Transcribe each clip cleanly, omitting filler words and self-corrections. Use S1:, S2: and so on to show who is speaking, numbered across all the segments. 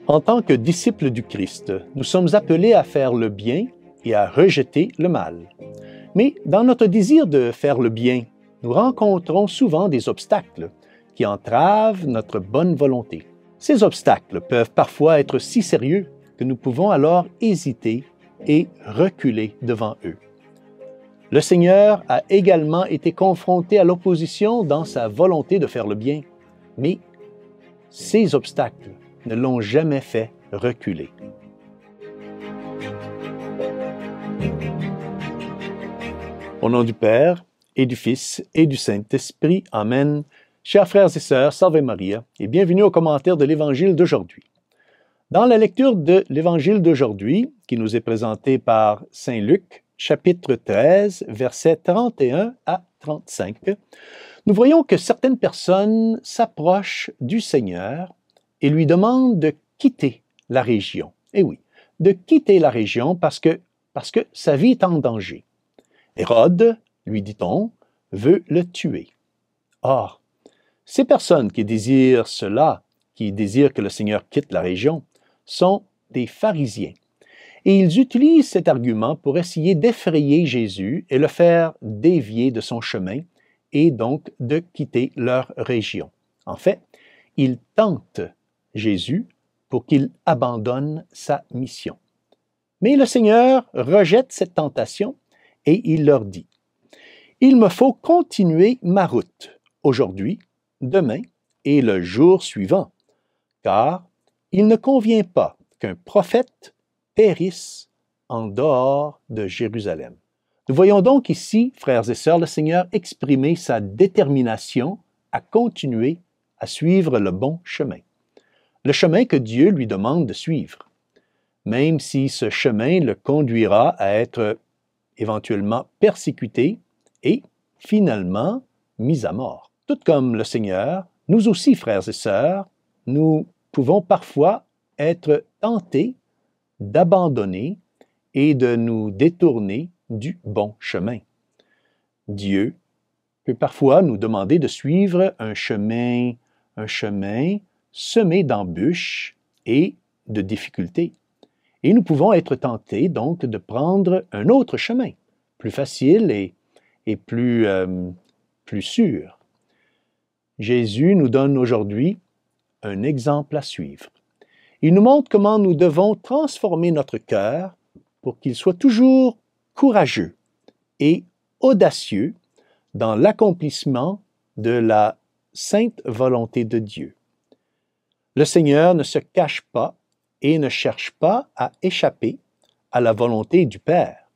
S1: En tant que disciples du Christ, nous sommes appelés à faire le bien et à rejeter le mal. Mais dans notre désir de faire le bien, nous rencontrons souvent des obstacles qui entravent notre bonne volonté. Ces obstacles peuvent parfois être si sérieux que nous pouvons alors hésiter et reculer devant eux. Le Seigneur a également été confronté à l'opposition dans sa volonté de faire le bien, mais ces obstacles ne l'ont jamais fait reculer. Au nom du Père, et du Fils, et du Saint-Esprit. Amen. Chers frères et sœurs, Salve Maria, et bienvenue au commentaire de l'Évangile d'aujourd'hui. Dans la lecture de l'Évangile d'aujourd'hui, qui nous est présenté par Saint Luc, chapitre 13, versets 31 à 35, nous voyons que certaines personnes s'approchent du Seigneur et lui demandent de quitter la région. Eh oui, de quitter la région parce que sa vie est en danger. Hérode, lui dit-on, veut le tuer. Or, ces personnes qui désirent cela, qui désirent que le Seigneur quitte la région, sont des pharisiens. Et ils utilisent cet argument pour essayer d'effrayer Jésus et le faire dévier de son chemin et donc de quitter leur région. En fait, ils tentent Jésus pour qu'il abandonne sa mission. Mais le Seigneur rejette cette tentation et il leur dit: « Il me faut continuer ma route aujourd'hui, demain et le jour suivant, car il ne convient pas qu'un prophète périsse en dehors de Jérusalem. » Nous voyons donc ici, frères et sœurs, le Seigneur exprimer sa détermination à continuer à suivre le bon chemin, le chemin que Dieu lui demande de suivre, même si ce chemin le conduira à être éventuellement persécuté et finalement mis à mort. Tout comme le Seigneur, nous aussi, frères et sœurs, nous pouvons parfois être tentés d'abandonner et de nous détourner du bon chemin. Dieu peut parfois nous demander de suivre un chemin semé d'embûches et de difficultés. Et nous pouvons être tentés donc de prendre un autre chemin, plus facile et plus sûr. Jésus nous donne aujourd'hui un exemple à suivre. Il nous montre comment nous devons transformer notre cœur pour qu'il soit toujours courageux et audacieux dans l'accomplissement de la sainte volonté de Dieu. Le Seigneur ne se cache pas et ne cherche pas à échapper à la volonté du Père.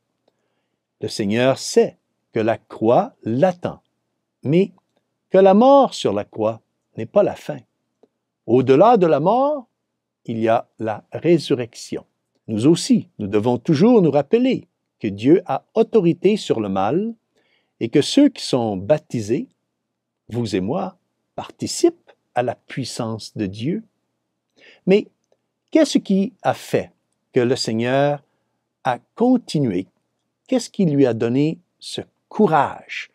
S1: Le Seigneur sait que la croix l'attend, mais que la mort sur la croix n'est pas la fin. Au-delà de la mort, il y a la résurrection. Nous aussi, nous devons toujours nous rappeler que Dieu a autorité sur le mal et que ceux qui sont baptisés, vous et moi, participent à la puissance de Dieu. Mais qu'est-ce qui a fait que le Seigneur a continué? Qu'est-ce qui lui a donné ce courage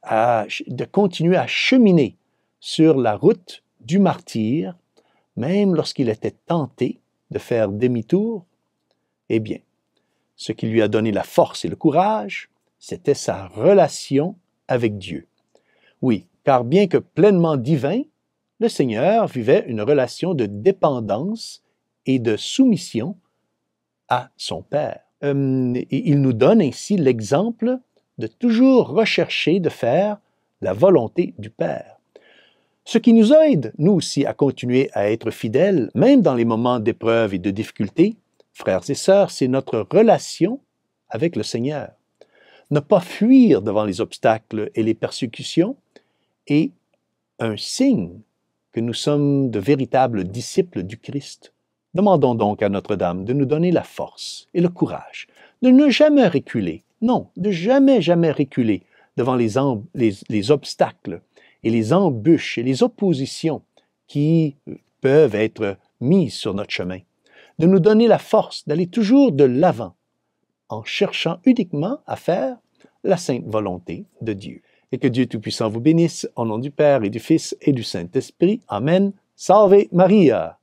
S1: de continuer à cheminer sur la route du martyre, même lorsqu'il était tenté de faire demi-tour? Eh bien, ce qui lui a donné la force et le courage, c'était sa relation avec Dieu. Oui, car bien que pleinement divin, le Seigneur vivait une relation de dépendance et de soumission à son Père. Il nous donne ainsi l'exemple de toujours rechercher de faire la volonté du Père. Ce qui nous aide, nous aussi, à continuer à être fidèles, même dans les moments d'épreuve et de difficulté, frères et sœurs, c'est notre relation avec le Seigneur. Ne pas fuir devant les obstacles et les persécutions est un signe que nous sommes de véritables disciples du Christ. Demandons donc à Notre-Dame de nous donner la force et le courage de ne jamais reculer, non, de jamais reculer devant les obstacles et les embûches et les oppositions qui peuvent être mises sur notre chemin, de nous donner la force d'aller toujours de l'avant en cherchant uniquement à faire la sainte volonté de Dieu. Et que Dieu Tout-Puissant vous bénisse, au nom du Père et du Fils et du Saint-Esprit. Amen. Salve Maria!